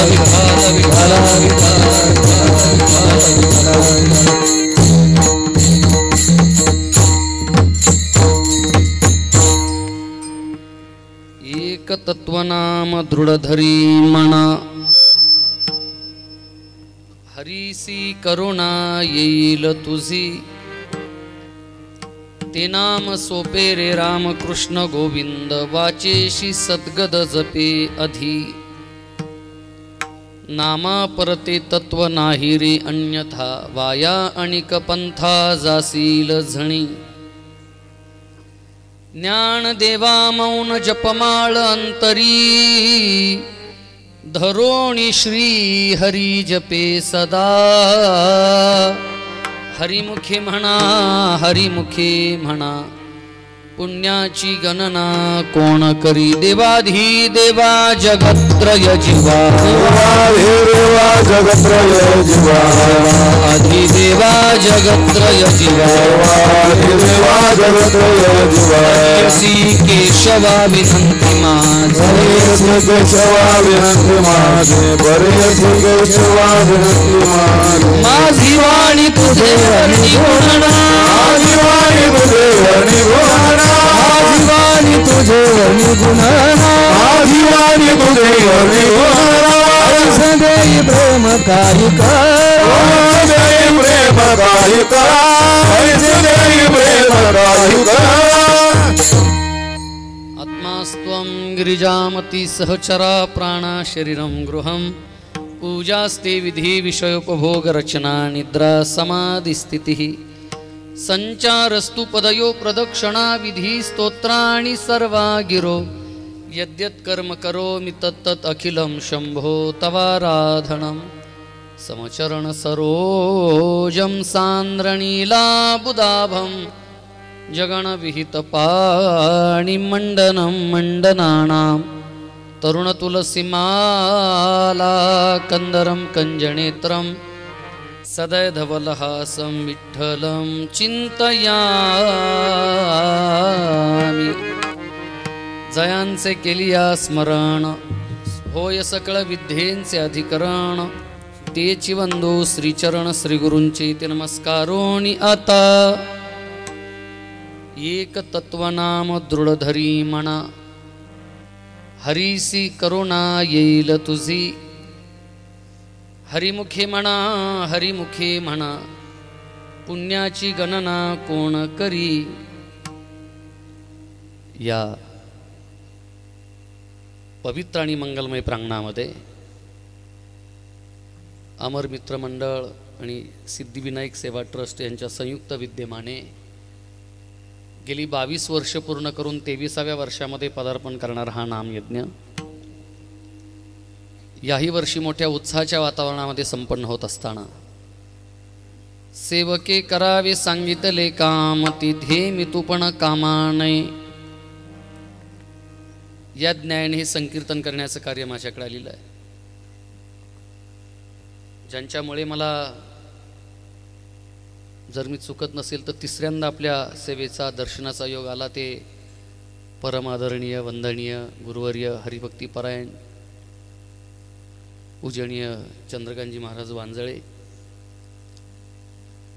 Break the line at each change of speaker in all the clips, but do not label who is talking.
विठ्ठल एक तत्वनाम दृढधरी म्हणा हरीसी करुणा येईल तुझी ते नाम सोपे रे रामकृष्ण गोविंद वाचेशी सद्गद जपे अधि नामा परते तत्व नाही रे अन्यथा वाया अनिक पंथा जासील झणी ज्ञान देवा मौन जपमाळ अंतरी धरोणी श्री हरी जपे सदा हरिमुखे म्हणा पुण्याची गणना कोण करी देवाधी देवा जगत्रय जीवा देवा जगत्रय जीवा अधिदेवा जगत्रय जीवा देवा जगत्रय जीवा श्री केशवा विनंती माझे केशवा विनंती माझे बरे केशवा विनंती माझे माझी वाणी तुझे हरिगुणा माझी वाणी तुझे हरिगुणा आदिवानी तुझे हरिगुणा आदिवानी तुझे हरिगुणा सदैव प्रेम काही कर प्रेम काही कर सदैव प्रेम काही कर आत्मास्त्वं गिरिजामती सहचरा प्राणा शरीरं गृहं पूजास्ते विधि विषयोपभोग रचना निद्रा समाधि स्थितिः संचारस्तु पदयो प्रदक्षिणा विधि स्तोत्राणि सर्वा गिरो यद्यत् कर्म करोमि तत्तत् अखिलं शंभो तवाराधनं समचरण सरोजं सान्द्रनीलाबुदाभं जगण विहित पाणि मंडनं मंडनानां तरुण तुलसीमाला कंदरं कंजनेत्रं सदैधवलहासं विठ्ठलं चिंतयामि जयांचे केलिया स्मरण होय सकळ विद्येंचे अधिकरण तेची वंदो श्रीचरण श्रीगुरूंचे ते नमस्कारोनी आता एक तत्वनाम दृढधरी म्हणा हरीसी करुणा येईल तुझी हरिमुखे म्हणा पुण्याची गणना कोण करी या पवित्र आणि मंगलमय प्रांगणामध्ये अमर मित्र मंडळ आणि सिद्धिविनायक सेवा ट्रस्ट यांच्या संयुक्त विद्यमाने गेली 22 वर्ष पूर्ण करून 23व्या वर्षामध्ये पदार्पण करणारा हा नामयज्ञ याही वर्षी मोठ्या उत्साहाच्या वातावरणामध्ये संपन्न होत असताना सेवके करावे सांगितले काम तिथे मी तू पण कामाने या ज्ञानाने हे संकीर्तन करण्याचं कार्य माझ्याकडे आलेलं आहे ज्यांच्यामुळे मला जर मी चुकत नसेल तर तिसऱ्यांदा आपल्या सेवेचा दर्शनाचा योग आला ते परमादरणीय वंदनीय गुरुवर्य हरिभक्तीपरायण पूजनीय चंद्रकांतजी महाराज वांजळे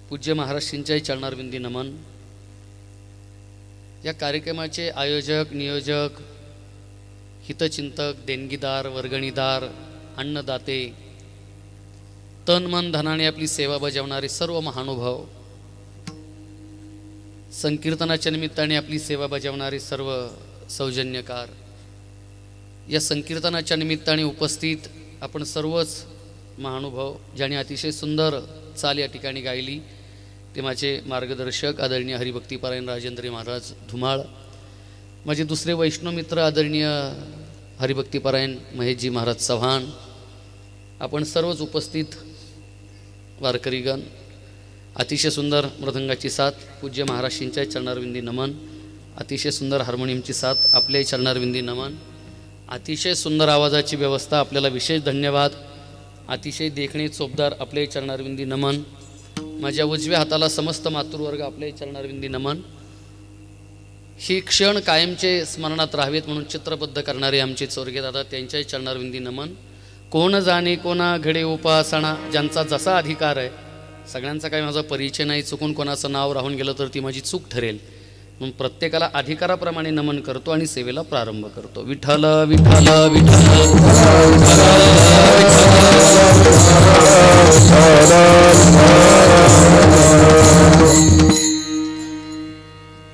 पूज्य महाराष्ट्रींच्याही चरणारविंदी नमन या कार्यक्रमाचे आयोजक नियोजक हितचिंतक देणगीदार वर्गणीदार अन्नदाते तन मन धनाने आपली सेवा बजावणारे सर्व महानुभाव संकीर्तनाच्या निमित्ताने आपली सेवा बजावणारे सर्व सौजन्यकार या संकीर्तनाच्या निमित्ताने उपस्थित आपण सर्वच महानुभाव ज्यांनी अतिशय सुंदर चाल या ठिकाणी गायली ते माझे मार्गदर्शक आदरणीय हरिभक्तीपरायण राजेंद्र महाराज धुमाळ माझे दुसरे वैष्णव मित्र आदरणीय हरिभक्तीपरायण महेशजी महाराज चव्हाण आपण सर्वच उपस्थित वारकरीगण अतिशय सुंदर मृदंगाची साथ पूज्य महाराष्ट्रींच्या चरणारविंदी नमन अतिशय सुंदर हार्मोनियमची साथ आपल्याही चरणारविंदी नमन अतिशय सुंदर आवाजाची व्यवस्था आपल्याला विशेष धन्यवाद अतिशय देखणे चोपदार आपल्याही चरणारविंदी नमन माझ्या उजव्या हाताला समस्त मातृवर्ग आपल्याही चरणारविंदी नमन ही क्षण कायमचे स्मरणात राहावेत म्हणून चित्रबद्ध करणारे आमचे चोरगे दादा त्यांच्याही चरणारविंदी नमन कोण जाणे कोणा घडे उपासना, ज्यांचा जसा अधिकार आहे. सगळ्यांचा काही माझा परिचय नाही, चुकून कोणाचं नाव राहून गेलं तर ती माझी चूक ठरेल. म्हणून प्रत्येकाला अधिकाराप्रमाणे नमन करतो आणि सेवेला प्रारंभ करतो. विठ्ठल विठ्ठल विठ्ठल.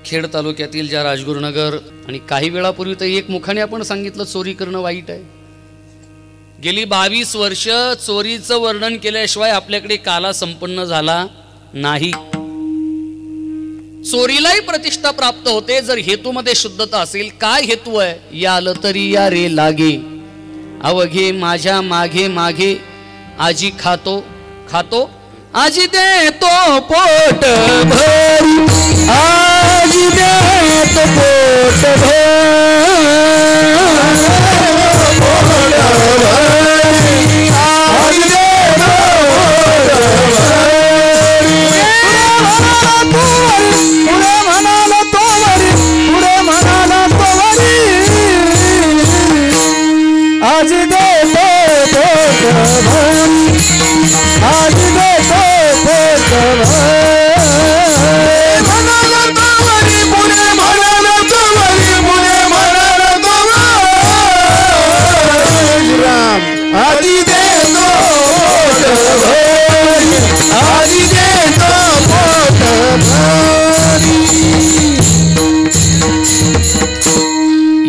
खेड तालुक्यातील ज्या राजगुरुनगर आणि काही वेळापूर्वी तर एक मुखाने आपण सांगितलं चोरी करणं वाईट आहे. गेली 22 वर्ष चोरीचं वर्णन केल्याशिवाय आपल्याकडे काला संपन्न झाला नाही. चोरीलाही प्रतिष्ठा प्राप्त होते जर हेतूमध्ये शुद्धता असेल. काय हेतू आहे? याल तरी या रे लागे, अवघे माझ्या मागे मागे, आजी खातो खातो, आजी देतो पोट भरी, आजी देतो पोट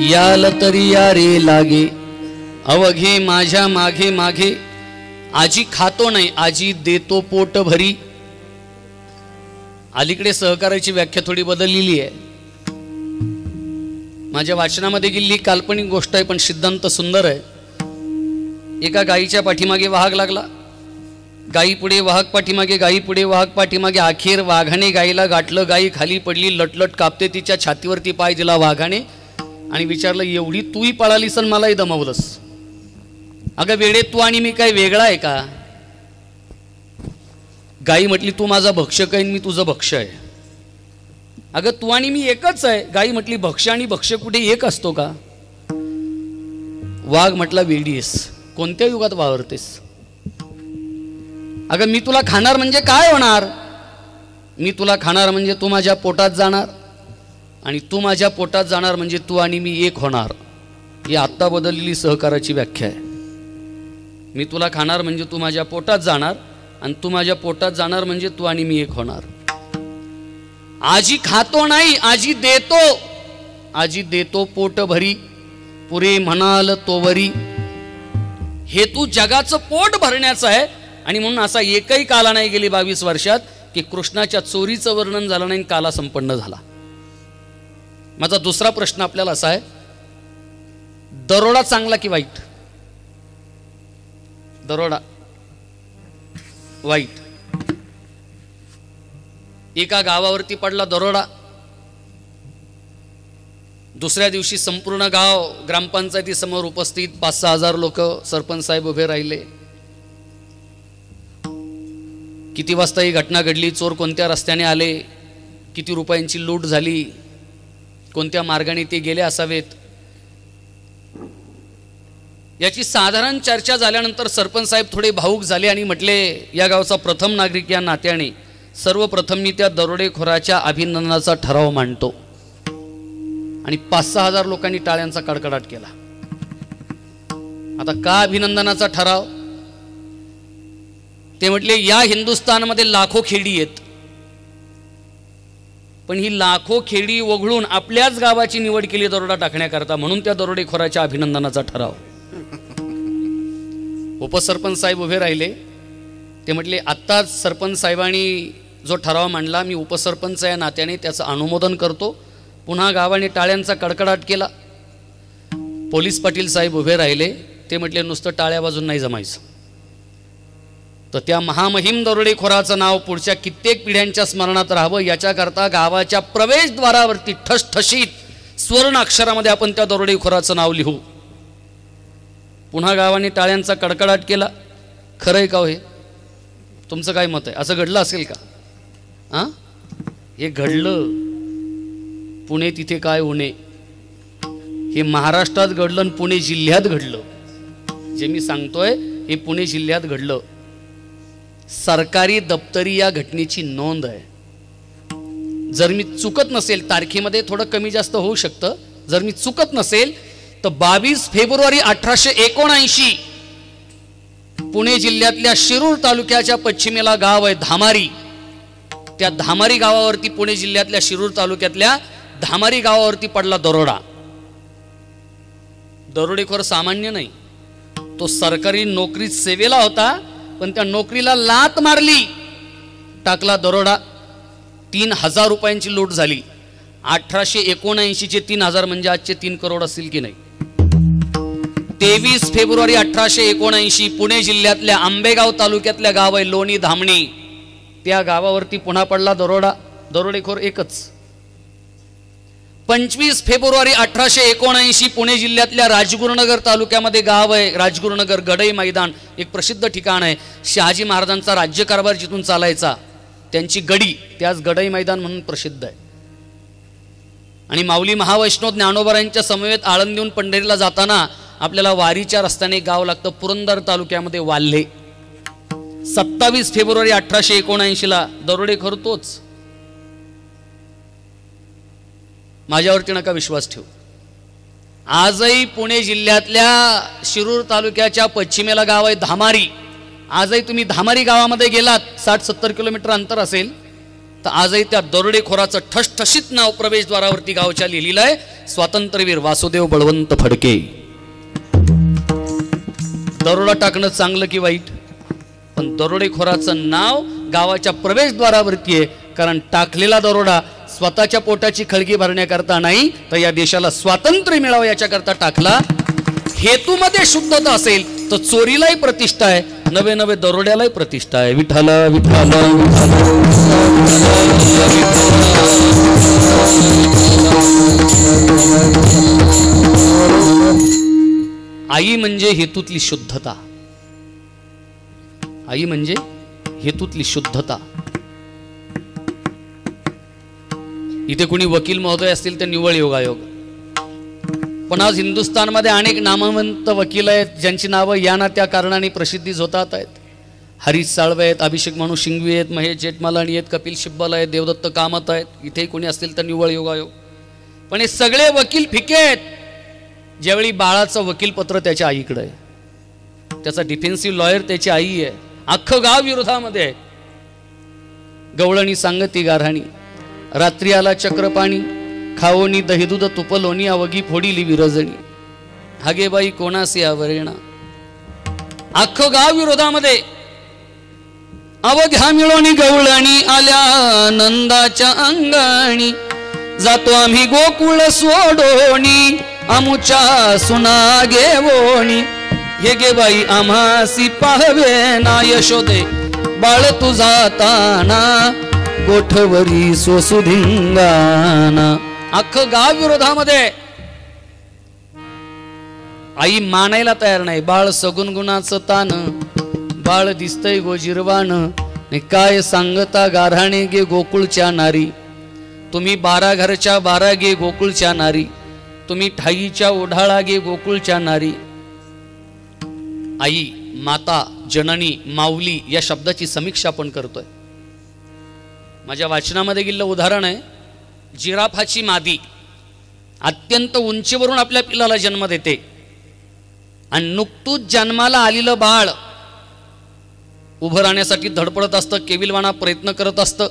याल तरी या रे लागे, अवघे माझ्या मागे मागे, आजी खातो नाही आजी देतो पोट भरी. अलीकडे सहकाराची व्याख्या थोडी बदललेली आहे. माझ्या वाचनामध्ये गेलेली काल्पनिक गोष्ट आहे पण सिद्धांत सुंदर आहे. एका गायीच्या पाठीमागे वाहक लागला. गायी पुढे वाहक पाठीमागे, गायी पुढे वाहक पाठीमागे. अखेर वाघाने गायीला गाठलं. गायी खाली पडली, लटलट कापते. तिच्या छातीवरती पाय दिला वाघाने आणि विचारलं, एवढी तूही पळालीस आणि मलाही दमवलंस. अगं वेडे, तू आणि मी काय वेगळा आहे का? गायी म्हटली, तू माझा भक्षक आहे, मी तुझं भक्ष आहे. अगं तू आणि मी एकच आहे. गायी म्हटली, भक्ष आणि भक्ष कुठे एक असतो का? वाघ म्हटला, वेडीस, कोणत्या युगात वावरतेस? अगं मी तुला खाणार म्हणजे काय होणार? मी तुला खाणार म्हणजे तू माझ्या पोटात जाणार आणि तू माझ्या पोटात जाणार म्हणजे तू आणि मी एक होणार. ही आत्ता बदललेली सहकाराची व्याख्या आहे. मी तुला खाणार म्हणजे तू माझ्या पोटात जाणार आणि तू माझ्या पोटात जाणार म्हणजे तू आणि मी एक होणार. आजी खातो नाही आजी देतो, आजी देतो पोट भरी, पुरे म्हणाल तोवरी. हेतू जगाचं पोट भरण्याचा आहे आणि म्हणून असा एकही काला नाही गेली 22 वर्षात की कृष्णाच्या चोरीचं वर्णन झालं नाही, काला संपन्न झाला. माझा दुसरा प्रश्न आपल्याला असा आहे, दरोडा चांगला की वाईट? दरोडा वाईट. एका गावावरती पडला दरोडा. दुसऱ्या दिवशी संपूर्ण गाव ग्रामपंचायतीसमोर उपस्थित, 5-6 हजार लोक, सरपंच साहेब उभे राहिले. किती वाजता ही घटना घडली, चोर कोणत्या रस्त्याने आले, किती रुपयांची लूट झाली, कोणत्या मार्गाने ते गेले असावेत, याची साधारण चर्चा झाल्यानंतर सरपंच साहेब थोडे भावूक झाले आणि म्हटले, या गावचा प्रथम नागरिक या नात्याने सर्वप्रथम मी त्या दरोडेखोराच्या अभिनंदनाचा ठराव मांडतो. आणि 5-6 हजार लोकांनी टाळ्यांचा कडकडाट केला. आता का अभिनंदनाचा ठराव? ते म्हटले, या हिंदुस्थानमध्ये लाखो खेडी आहेत, पण ही लाखो खेडी वगळून आपल्याच गावाची निवड केली दरोडा टाकण्याकरता, म्हणून त्या दरोडेखोराच्या अभिनंदनाचा ठराव. उपसरपंच साहेब उभे राहिले. ते म्हटले, आत्ताच सरपंच साहेबांनी जो ठराव मांडला, मी उपसरपंच या नात्याने त्याचं अनुमोदन करतो. पुन्हा गावाने टाळ्यांचा कडकडाट केला. पोलीस पाटील साहेब उभे राहिले. ते म्हटले, नुसतं टाळ्या वाजून नाही जमायचं, तर त्या महामहिम दरोडेखोराचं नाव पुढच्या कित्येक पिढ्यांच्या स्मरणात राहावं याच्याकरता गावाच्या प्रवेशद्वारावरती ठसठशीत स्वर्ण अक्षरामध्ये आपण त्या दरोडेखोराचं नाव लिहू. पुन्हा गावाने टाळ्यांचा कडकडाट केला. खरं आहे का हे? तुमचं काय मत आहे? असं घडलं असेल का? हां, हे घडलं. पुणे तिथे काय होणे, हे महाराष्ट्रात घडलं आणि पुणे जिल्ह्यात घडलं. जे मी सांगतोय हे पुणे जिल्ह्यात घडलं. सरकारी दप्तरी या घटनेची नोंद आहे. जर मी चुकत नसेल, तारखेमध्ये थोडं कमी जास्त होऊ शकतं, जर मी चुकत नसेल तर 22 फेब्रुवारी 1879 पुणे जिल्ह्यातल्या शिरूर तालुक्याच्या पश्चिमेला गाव आहे धामारी. त्या धामारी गावावरती, पुणे जिल्ह्यातल्या शिरूर तालुक्यातल्या धामारी गावावरती पडला दरोडा. दरोडेखोर सामान्य नाही, तो सरकारी नोकरीत सेवेला होता, पण त्या नोकरीला लात मारली, टाकला दरोडा. 3000 रुपयांची लूट झाली. 1879 चे 3000 म्हणजे आजचे 3 करोड असतील की नाही. 23 फेब्रुवारी 1879 पुणे जिल्ह्यातल्या आंबेगाव तालुक्यातल्या गाव आहे लोणी धामणी, त्या गावावरती पुन्हा पडला दरोडा. दरोडेखोर एकच. 25 फेब्रुवारी 1879 पुणे जिल्ह्यातल्या राजगुरुनगर तालुक्यामध्ये गाव आहे राजगुरुनगर. गडई मैदान एक प्रसिद्ध ठिकाण आहे. शहाजी महाराजांचा राज्यकारभार जिथून चालायचा, त्यांची गडी त्याच गडई मैदान म्हणून प्रसिद्ध आहे. आणि माऊली महावैष्णव ज्ञानोबारांच्या समवेत आळंदीहून पंढरीला जाताना आपल्याला वारीच्या रस्त्याने गाव लागतं पुरंदर तालुक्यामध्ये वाल्हे. 27 फेब्रुवारी 1879 दरोडेखोर तोच. माझ्यावरती नका विश्वास ठेवू. आजही पुणे जिल्ह्यातल्या शिरूर तालुक्याच्या पश्चिमेला गाव आहे धामारी. आजही तुम्ही धामारी गावामध्ये गेलात, 60-70 किलोमीटर अंतर असेल, तर आजही त्या दरोडेखोराचं ठसठशीत नाव प्रवेशद्वारावरती गावच्या लिहिलेलं आहे, स्वातंत्र्यवीर वासुदेव बळवंत फडके. दरोडा टाकणं चांगलं की वाईट, पण दरोडेखोराचं नाव गावाच्या प्रवेशद्वारावरती आहे, कारण टाकलेला दरोडा स्वतःच्या पोटाची खळगी भरण्याकरता नाही, तर या देशाला स्वातंत्र्य मिळावं याच्याकरता टाकला. हेतूमध्ये शुद्धता असेल तर चोरीलाही प्रतिष्ठा आहे, नवे नवे दरोड्यालाही प्रतिष्ठा आहे. विठ्ठल विठ्ठल आई म्हणजे हेतूतली शुद्धता. आई म्हणजे हेतूतली शुद्धता. इथे कोणी वकील महोदय असतील तर निव्वळ योगायोग. पण आज हिंदुस्थानमध्ये अनेक नामवंत वकील आहेत, ज्यांची नावं या ना त्या कारणाने प्रसिद्धीस होतात आहेत. हरीश साळवे आहेत, अभिषेक मानू शिंगवी आहेत, महेश जेठमालानी आहेत, कपिल सिब्बल आहेत, देवदत्त कामत आहेत. इथे कोणी असतील तर निव्वळ योगायोग. पण हे सगळे वकील फिके आहेत ज्यावेळी बाळाचं वकीलपत्र त्याच्या आईकडे आहे, त्याचा डिफेन्सिव्ह लॉयर त्याची आई आहे, अख्खं गाव विरोधामध्ये आहे. गवळणी सांगती गारहाणी, रात्री आला चक्रपाणी, खाओनी दहीदूध तुपलोनी, अवगी फोडीली विरजणी, हागेबाई कोणासी आवरेणा. अख्खं गाव विरोधामध्ये. अवघ्या मिळोनी गवळणी आल्या नंदाच्या अंगणी, जातो आम्ही गोकुळ सोडोनी, आमुच्या सुना घेवोणी, हे गे बाई आम्हासी पाहवे ना, यशोदे बाळ तुझा ताना, गोठवरी सोसुधिंगाना. अख्खं गाव विरोधामध्ये. आई मानायला तयार नाही. बाळ सगुण गुणाचं तान, बाळ दिसतय गोजिरवान, काय सांगता गारहाणे गे गोकुळच्या नारी, तुम्ही 12 घरच्या 12 गे गोकुळच्या नारी, तुम्ही ठाईच्या ओढाळा गे गोकुळच्या नारी. आई, माता, जननी, माऊली या शब्दाची समीक्षा आपण करतोय. माझ्या वाचनामध्ये गेलेलं उदाहरण आहे, जिराफाची मादी अत्यंत उंचीवरून आपल्या पिलाला जन्म देते, आणि नुकतूच जन्माला आलेलं बाळ उभं राहण्यासाठी धडपडत असतं, केविलवाणा प्रयत्न करत असतं.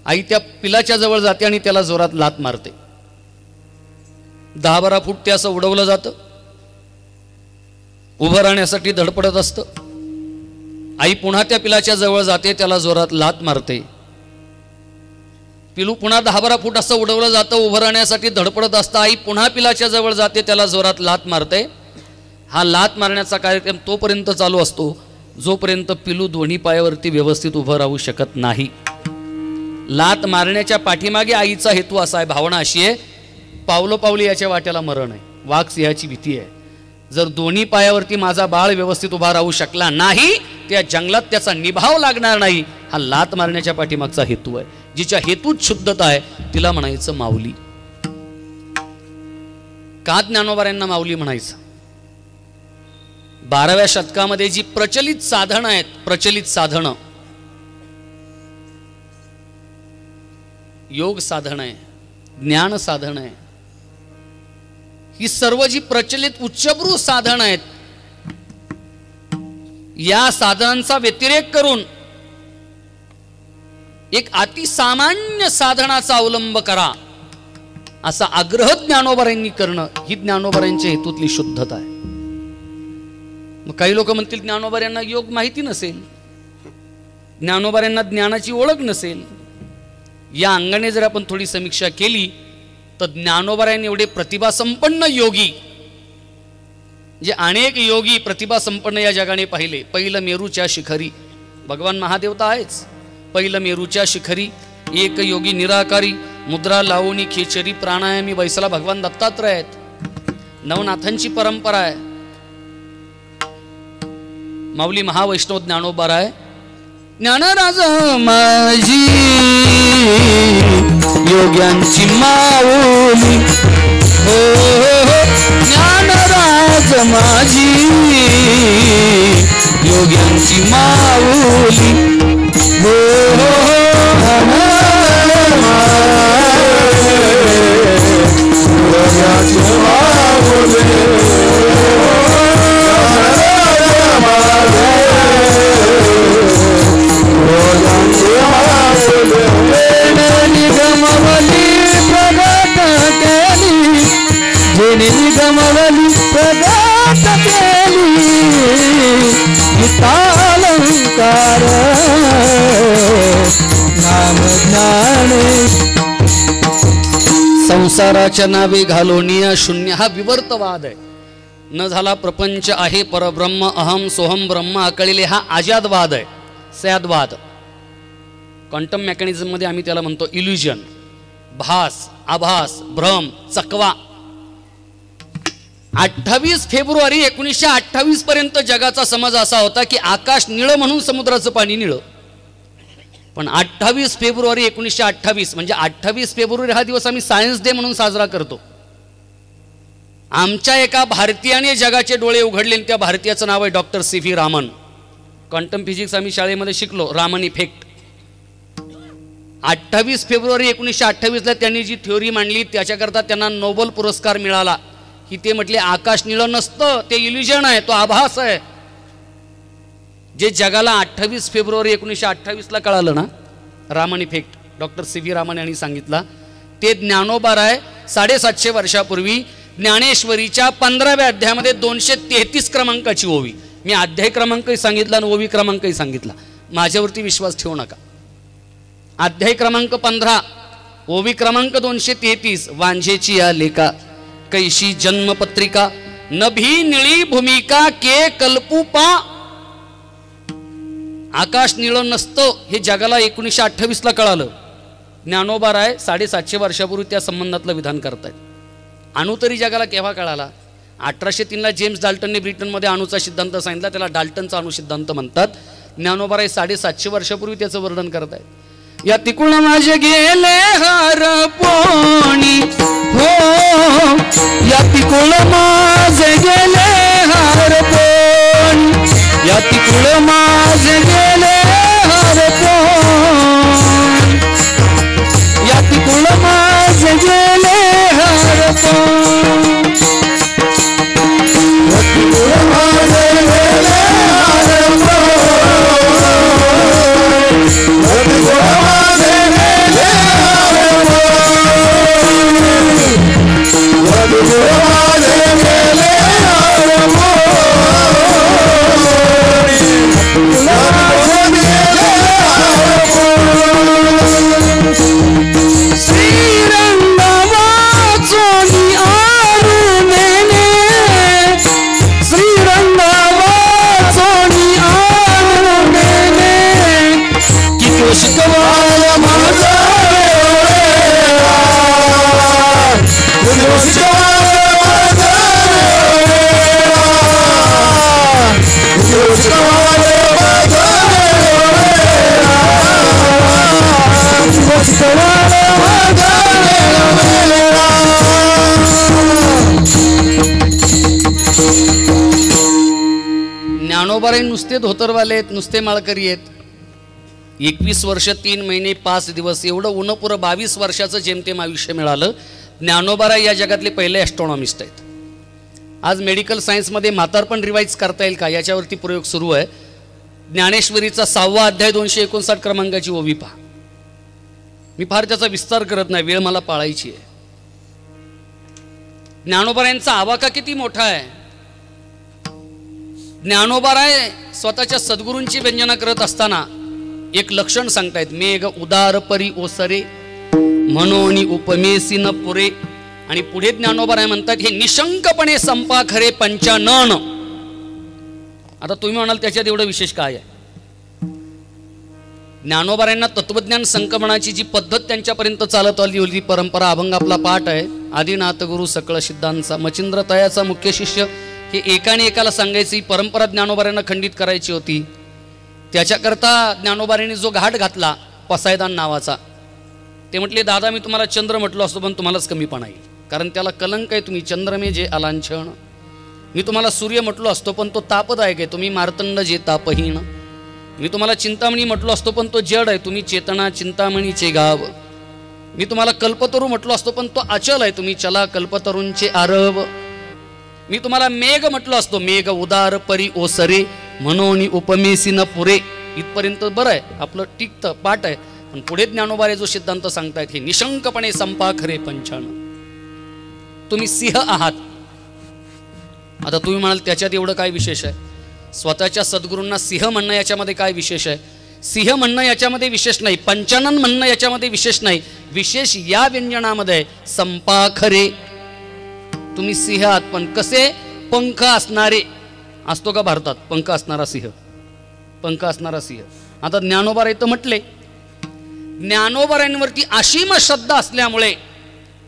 आई त्या पिलाच्या जवळ जाते आणि त्याला जोरात लात मारते. 10-12 फूट ते असं उडवलं जातं, उभं राहण्यासाठी धडपडत असतं. आई पुन्हा त्या पिलाच्या जवळ जाते, त्याला जोरात लात मारते. पिलू पुन्हा 10-12 फूट असं उडवलं जातं, उभं राहण्यासाठी धडपडत असतं. आई पुन्हा पिलाच्या जवळ जाते, त्याला जोरात लात मारते. हा लात मारण्याचा कार्यक्रम तोपर्यंत चालू असतो जोपर्यंत पिलू दोन्ही पायावरती व्यवस्थित उभं राहू शकत नाही. लात मारण्याच्या पाठीमागे आईचा हेतू असा आहे, भावना अशी आहे, पावलोपावली याच्या वाट्याला मरण आहे, वाघ सिंहाची भीती आहे. जर दोन्ही पायावरती माझा बाळ व्यवस्थित उभा राहू शकला नाही, त्या जंगलात त्याचा निभाव लागणार नाही. हा लात मारण्याच्या पाठीमागचा हेतू आहे. जिच्या हेतूत शुद्धता आहे तिला म्हणायचं माऊली. का ज्ञानोबारांना माऊली म्हणायचं? 12व्या शतकामध्ये जी प्रचलित साधनं आहेत, प्रचलित साधनं, योग साधन आहे, ज्ञान साधन आहे, ही सर्व जी प्रचलित उच्चभ्रू साधन आहेत, या साधनांचा व्यतिरेक करून एक अतिसामान्य साधनाचा अवलंब करा असा आग्रह ज्ञानोबारांनी करणं ही ज्ञानोबारांच्या हेतूतली शुद्धता आहे. मग काही लोक म्हणतील ज्ञानोबारांना योग माहिती नसेल, ज्ञानोबारांना ज्ञानाची ओळख नसेल. या अंगाने जर आपण थोडी समीक्षा केली तर ज्ञानोबारांनी एवढे प्रतिभासंपन्न योगी, जे अनेक योगी प्रतिभासंपन्न या जगाने पाहिले. पहिलं मेरूच्या शिखरी भगवान महादेवता आहेच. पहिलं मेरूच्या शिखरी एक योगी निराकारी, मुद्रा लावणी खेचरी प्राणायामी बैसला भगवान दत्तात्रय आहेत. नवनाथांची परंपरा आहे. माऊली महावैष्णव ज्ञानोबाराय, ज्ञानराज माझी योग्यांची माऊली, हो ज्ञानराज माझी योग्यांची माऊली, हो
निगमवली प्रगत केली गीतालंकार नाम ज्ञाने.
संसाराच्या नावे घालोनिया शून्य हा विवर्तवाद आहे. न झाला प्रपंच आहे परब्रह्म, अहम सोहम ब्रह्म आकळिले हा आजादवाद आहे, सयादवाद. क्वांटम मेकॅनिझम मध्ये आम्ही त्याला म्हणतो इल्युजन, भास, आभास, भ्रम, चकवा. 28 फेब्रुवारी 1928 पर्यंत जगाचा समज असा होता की आकाश निळं म्हणून समुद्राचं पाणी निळं. पण 28 फेब्रुवारी 1928 म्हणजे 28 फेब्रुवारी हा दिवस आम्ही सायन्स डे म्हणून साजरा करतो. आमच्या एका भारतीयाने जगाचे डोळे उघडले. त्या भारतीयाचं नाव आहे डॉक्टर सी.व्ही. रामन. क्वांटम फिजिक्स आम्ही शाळेमध्ये शिकलो, रामन इफेक्ट. 28 फेब्रुवारी 1928ला त्यांनी जी थ्योरी मांडली त्याच्याकरता त्यांना नोबेल पुरस्कार मिळाला. की ते म्हटले आकाश निळं नसतं, ते इल्युजन आहे, तो आभास आहे. जे जगाला 28 फेब्रुवारी 1928ला कळालं ना, रामन इफेक्ट, डॉक्टर सी.व्ही. रामन यांनी सांगितला, ते ज्ञानोबाराय 750 वर्षापूर्वी ज्ञानेश्वरीच्या 15व्या अध्यायामध्ये 233 क्रमांकाची ओवी. मी अध्याय क्रमांकही सांगितला आणि ओवी क्रमांकही सांगितला, माझ्यावरती विश्वास ठेवू नका. अध्याय क्रमांक 15, ओवी क्रमांक 233. वांझेची या लेखा कैशी जन्मपत्रिका, नभी निळी भूमिका के कल्पुपा. आकाश निळं नसतं हे जगाला 1928ला कळालं. ज्ञानोबाराय 750 वर्षापूर्वी त्या संबंधातलं विधान करतायत. अणु तरी जगाला केव्हा कळाला? 1803ला जेम्स डाल्टनने ब्रिटनमध्ये अणूचा सिद्धांत सांगितला, त्याला डाल्टनचा अणुसिद्धांत म्हणतात. ज्ञानोबाराय 750 वर्षापूर्वी त्याचं वर्णन करतायत. या तिकुळ माझे गेले हार पोणी, हो या तिकुळ माझे गेले हार पोणी, या तिकुळ माझे गेले हार पोणी, या तिकुळ माझे गेले हार पोणी, या तिकुळ माझे गेले हार Come on! ज्ञानोबाराय नुसते धोतरवाले आहेत, नुसते माळकरी आहेत. 21 वर्ष 3 महिने 5 दिवस एवढं उन्हपुरं 22 वर्षाचं जेमतेम आयुष्य मिळालं. ज्ञानोबाराय या जगातले पहिले ॲस्ट्रॉनॉमिस्ट आहेत. आज मेडिकल सायन्समध्ये म्हातारपण रिवाईज करता येईल का याच्यावरती प्रयोग सुरू आहे. ज्ञानेश्वरीचा 6वा अध्याय 259 क्रमांकाची ओवी पहा. मी फार त्याचा विस्तार करत नाही, वेळ मला पाळायची आहे. ज्ञानोबारायांचा आवाका किती मोठा आहे. ज्ञानोबाराय स्वतःच्या सद्गुरूंची व्यंजना करत असताना एक लक्षण सांगतायत. मेघ उदार परी ओसरे मनोनी उपमेसी न पुरे. आणि पुढे ज्ञानोबाराय म्हणतात हे निशंकपणे संपा खरे पंचानन. आता तुम्ही म्हणाल त्याच्यात एवढं विशेष काय आहे. ज्ञानोबारायांना तत्वज्ञान संक्रमणाची जी पद्धत त्यांच्यापर्यंत चालत आली होती परंपरा, अभंग आपला पाठ आहे. आदिनाथ गुरु सकळ सिद्धांचा मचिंद्र तयाचा मुख्य शिष्य हे एकाने एकाला सांगायची ही परंपरा ज्ञानोबारायांना खंडित करायची होती. त्याच्याकरता ज्ञानोबारायांनी जो घाट घातला पसायदान नावाचा, ते म्हटले दादा मी तुम्हाला चंद्र म्हटलो असतो पण तुम्हालाच कमीपणा येईल, कारण त्याला कलंक आहे. तुम्ही चंद्रमे जे अलांछन. मी तुम्हाला सूर्य म्हटलो असतो पण तो तापदायक आहे, तुम्ही मार्तंड जे तापहीन. मी तुम्हाला चिंतामणी म्हटलो असतो पण तो जड आहे, तुम्ही चेतना चिंतामणीचे गाव. मी तुम्हाला कल्पतरू म्हटलो असतो पण तो अचल आहे, तुम्ही चला कल्पतरूंचे आरव. मी तुम्हाला मेघ म्हटलो असतो, मेघ उदार परी ओसरे मनोनी उपमेसी न पुरे. इथपर्यंत बरं आहे, आपलं टिकतं पाठ आहे. पण पुढे ज्ञानोबारे जो सिद्धांत सांगतायत हे निशंकपणे संपा खरे पंचान. तुम्ही सिंह आहात. आता तुम्ही म्हणाल त्याच्यात एवढं काय विशेष आहे. स्वतःच्या सद्गुरूंना सिंह म्हणणं याच्यामध्ये काय विशेष आहे. सिंह म्हणणं याच्यामध्ये विशेष नाही, पंचानन म्हणणं याच्यामध्ये विशेष नाही. विशेष या व्यंजनामध्ये संपा खरे. तुम्ही सिंह आहात पण कसे पंख असणारे. असतो का भारतात पंख असणारा सिंह, पंख असणारा सिंह. आता ज्ञानोबाराय तर म्हटले, ज्ञानोबारायांवरती असीम श्रद्धा असल्यामुळे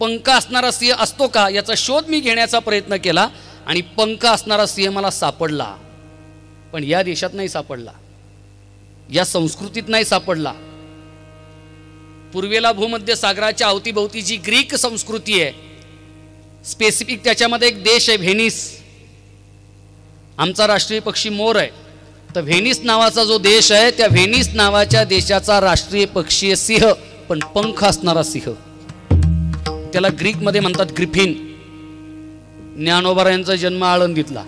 पंख असणारा सिंह असतो का याचा शोध मी घेण्याचा प्रयत्न केला आणि पंख असणारा सिंह मला सापडला. पण या देशात नाही सापडला, या संस्कृतीत नाही सापडला. पूर्वेला भूमध्य सागराच्या अवतीभोवती जी ग्रीक संस्कृती आहे, स्पेसिफिक त्याच्यामध्ये एक देश आहे व्हेनिस. आमचा राष्ट्रीय पक्षी मोर आहे. तर व्हेनिस नावाचा जो देश आहे त्या व्हेनिस नावाच्या देशाचा राष्ट्रीय पक्षी आहे सिंह, पण पंख असणारा सिंह. त्याला ग्रीकमध्ये म्हणतात ग्रिफिन. ज्ञानोबारायांचा जन्म आळंदीतला.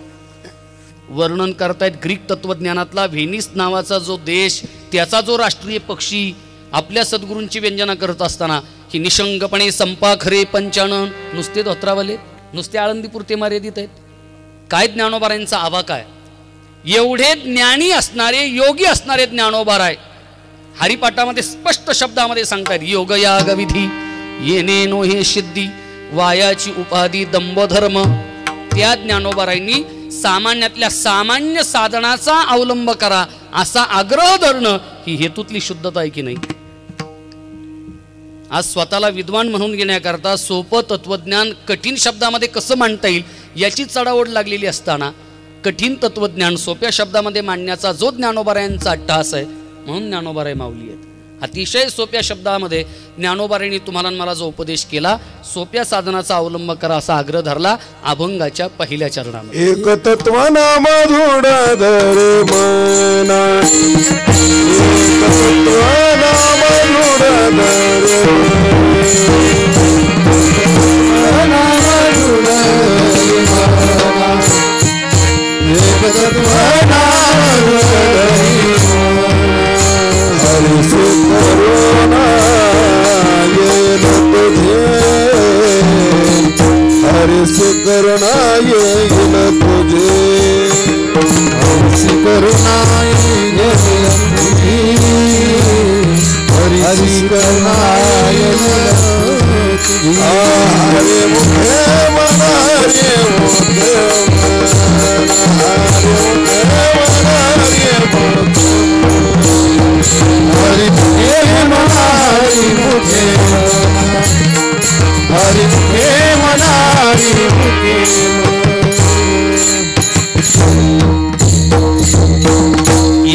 वर्णन करतायत ग्रीक तत्वज्ञानातला व्हेनिस नावाचा जो देश, त्याचा जो राष्ट्रीय पक्षी आपल्या सद्गुरूंची व्यंजना करत असताना ही निशंकपणे संपा खरे पंचानन. नुसते धोत्रावले, नुसते आळंदीपुरते मर्यादित आहेत. काय ज्ञानोबारायांचा आवाका आहे. एवढे ज्ञानी असणारे योगी असणारे ज्ञानोबाराय हरिपाठामध्ये स्पष्ट शब्दामध्ये सांगतायत योगयाग विधी येणे नो हे सिद्धी वायाची उपाधी दंभधर्म. त्या ज्ञानोबारायांनी सामान्यातल्या सामान्य साधनाचा अवलंब करा असा आग्रह धरणं ही हेतूतली शुद्धता आहे की नाही. आज स्वतःला विद्वान म्हणून घेण्याकरता सोपं तत्वज्ञान कठीण शब्दामध्ये कसं मांडता येईल याची चढाओढ लागलेली असताना कठीण तत्वज्ञान सोप्या शब्दामध्ये मांडण्याचा जो ज्ञानोबारायांचा अट्टहास आहे, म्हणून ज्ञानोबाराय माऊली आहेत. अतिशय सोप्या शब्दामध्ये ज्ञानोबारायांनी तुम्हाला मला जो उपदेश केला, सोप्या साधनाचा अवलंब करा असा आग्रह धरला अभंगाच्या पहिल्या चरणामध्ये.
एक तत्वनाम धूढ धरे मना, एक तत्वनाम धूढ धरे मना, एक तत्वनाम धूढ धरे हरि से करुणा ये न तुझे, हरि से करुणा ये न तुझे, हरि से करुणा ये न तुझे, हरि से करुणा ये न तुझे. हरे मुखे मना, हरे मुखे मना, हरे मुखे मना, हरे मुखे हरि मुखे मना, हरि मुखे हरि मुखे मना, हरि मुखे.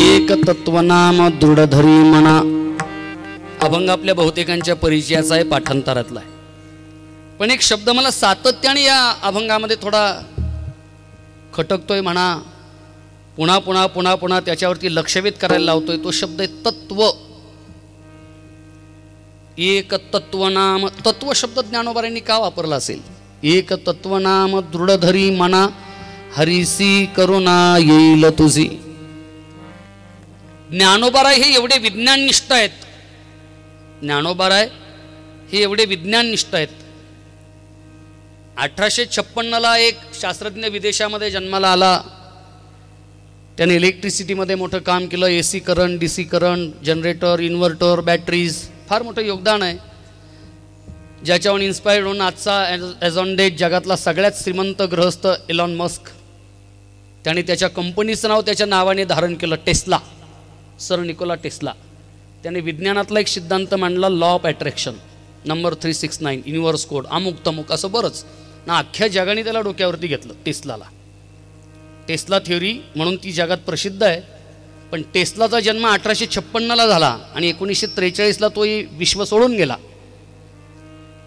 एक तत्वनाम दृढधरी म्हणा. अभंग आपल्या बहुतेकांच्या परिचयाचा आहे, पाठांतरातला आहे. पण एक शब्द मला सातत्याने या अभंगामध्ये थोडा खटकतोय म्हणा, पुन्हा पुन्हा पुन्हा पुन्हा त्याच्यावरती लक्षवेध करायला लावतोय तो शब्द आहे तत्व. एक तत्वनाम, तत्व शब्द ज्ञानोबारांनी का वापरला असेल? एक तत्वनाम दृढधरी मना हरिसी करुणा येईल तुझी. ज्ञानोबाराय हे एवढे विज्ञाननिष्ठ आहेत, ज्ञानोबाराय हे एवढे विज्ञाननिष्ठ आहेत. 1856ला एक शास्त्रज्ञ विदेशामध्ये जन्माला आला. त्याने इलेक्ट्रिसिटीमध्ये मोठं काम केलं. AC current, DC current, generator, inverter, batteries, फार मोठं योगदान आहे. ज्याच्यावर इन्स्पायर्ड होऊन आजचा ॲज ऑन डेट जगातला सगळ्यात श्रीमंत गृहस्थ एलॉन मस्क, त्याने त्याच्या कंपनीचं नाव त्याच्या नावाने धारण केलं, टेस्ला, सर निकोला टेस्ला. त्याने विज्ञानातला एक सिद्धांत मांडला, law of attraction number 369, universe code, अमुक तमुक, असं बरंच ना. अख्ख्या जगाने त्याला डोक्यावरती घेतलं टेस्लाला. टेस्ला थ्योरी म्हणून ती जगात प्रसिद्ध आहे. पण टेस्लाचा जन्म 1856ला झाला आणि 1943ला तो विश्व सोडून गेला.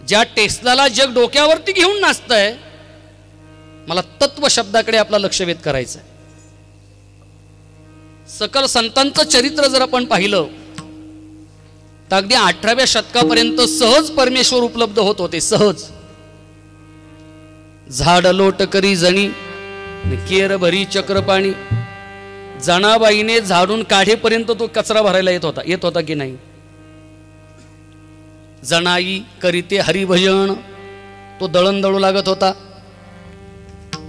ज्या टेस्लाला जग डोक्यावरती घेऊन नाचतंय, मला तत्व शब्दाकडे आपला लक्षवेध करायचं आहे. सकल संतांचं चरित्र जर आपण पाहिलं तर अगदी 18व्या शतकापर्यंत सहज परमेश्वर उपलब्ध होत होते, सहज. झाड लोट करी जणी केर भरी चक्रपाणी, जनाबाईने झाडून काढेपर्यंत तो कचरा भरायला येत होता की नाही? जनाई करीते हरिभजन, तो दळण दळू लागत होता,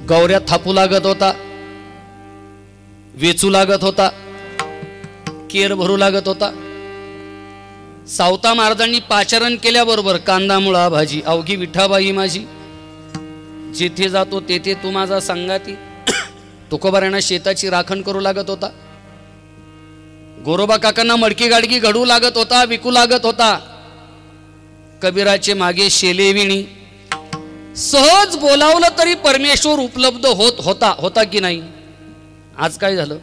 गौऱ्या थापू लागत होता, वेचू लागत होता, केर भरू लागत होता. सावता महाराजांनी पाचारण केल्याबरोबर कांदा मुळा भाजी अवघी विठाबाई माझी, जेथे जातो तेथे तू माझा संगाती, तुकोबारांना शेताची राखण करू लागत होता. गोरोबा काकांना मडकी गाडगी घडू लागत होता, विकू लागत होता. कबीराचे मागे शेले विणी. सहज बोलावलं तरी परमेश्वर उपलब्ध होता की नाही? आज काय झालं?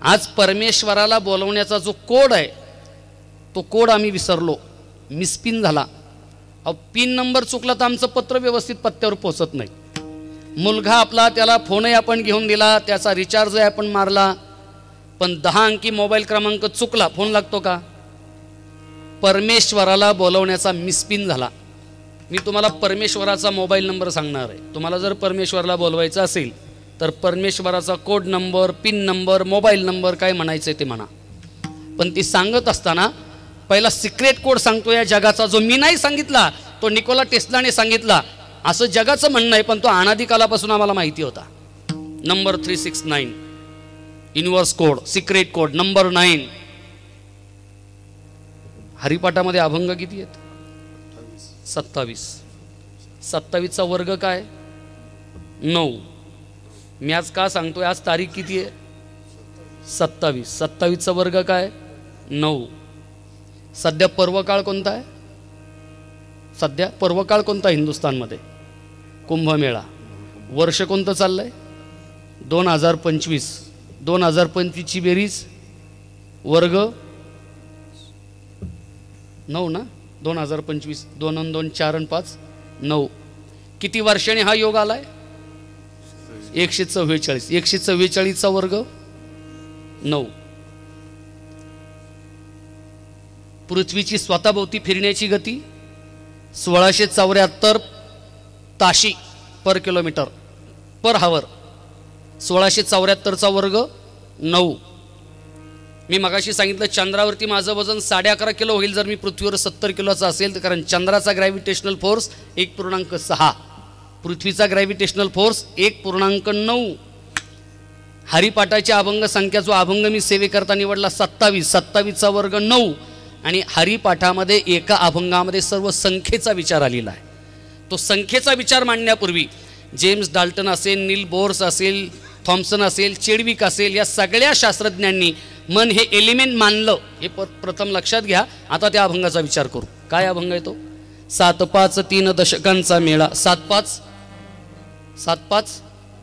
आज परमेश्वराला बोलवण्याचा जो कोड आहे तो कोड आम्ही विसरलो, मिसपिन झाला. पिन नंबर चुकला तर आमचं पत्र व्यवस्थित पत्त्यावर पोहोचत नाही. मुलगा आपला, त्याला फोनही आपण घेऊन दिला, त्याचा रिचार्जही आपण मारला, पण 10 अंकी मोबाईल क्रमांक चुकला, फोन लागतो का? परमेश्वराला बोलवण्याचा मिसपिन झाला. मी तुम्हाला परमेश्वराचा मोबाईल नंबर सांगणार आहे. तुम्हाला जर परमेश्वराला बोलवायचं असेल तर परमेश्वराचा code number, pin number, mobile number काय म्हणायचं ते म्हणा. पण ती सांगत असताना पहिला सिक्रेट कोड सांगतो या जगाचा, जो मी नाही सांगितला, तो निकोला टेस्लाने सांगितला, असं जगाचं म्हणणं आहे. पण तो अनादिकालापासून आम्हाला माहिती होता. Number 369, universe code, secret code number 9. हरिपाठामध्ये अभंग किती आहेत? 27. 27चा वर्ग काय? 9. मी आज का सांगतोय? आज तारीख किती आहे? 27. 27चा वर्ग काय? 9. सध्या पर्वकाळ कोणता आहे? सध्या पर्वकाळ कोणता हिंदुस्थानमध्ये? कुंभमेळा. वर्ष कोणतं चाललंय? 2025. 2025ची बेरीज वर्ग 9 ना? 2025. 2 आणि 2 4 आणि 5 9. किती वर्षाने हा योग आलाय? 144. 144चा वर्ग 9. पृथ्वीची स्वतःभोवती फिरण्याची गती 1674 ताशी पर किलोमीटर पर हावर. 1674चा वर्ग 9. मी मगाशी सांगितलं चंद्रावरती माझं वजन 11.5 किलो होईल जर मी पृथ्वीवर 70 किलोचा असेल तर, कारण चंद्राचा ग्रॅव्हिटेशनल फोर्स 1.6, पृथ्वीचा ग्रॅव्हिटेशनल फोर्स 1.9. हरिपाठाची अभंग संख्या, जो अभंग मी सेवेकरता निवडला 27. 27चा वर्ग 9. आणि हरिपाठामध्ये एका अभंगामध्ये सर्व संख्येचा विचार आलेला आहे. तो संख्येचा विचार मांडण्यापूर्वी जेम्स डाल्टन असेल, नील बोर्स असेल, थॉम्सन असेल, चेडविक असेल, या सगळ्या शास्त्रज्ञांनी मन हे एलिमेंट मानलं, हे प्रथम लक्षात घ्या. आता त्या अभंगाचा विचार करू. काय अभंग आहे तो? 7-5 3 दशकांचा मेळा. 7-5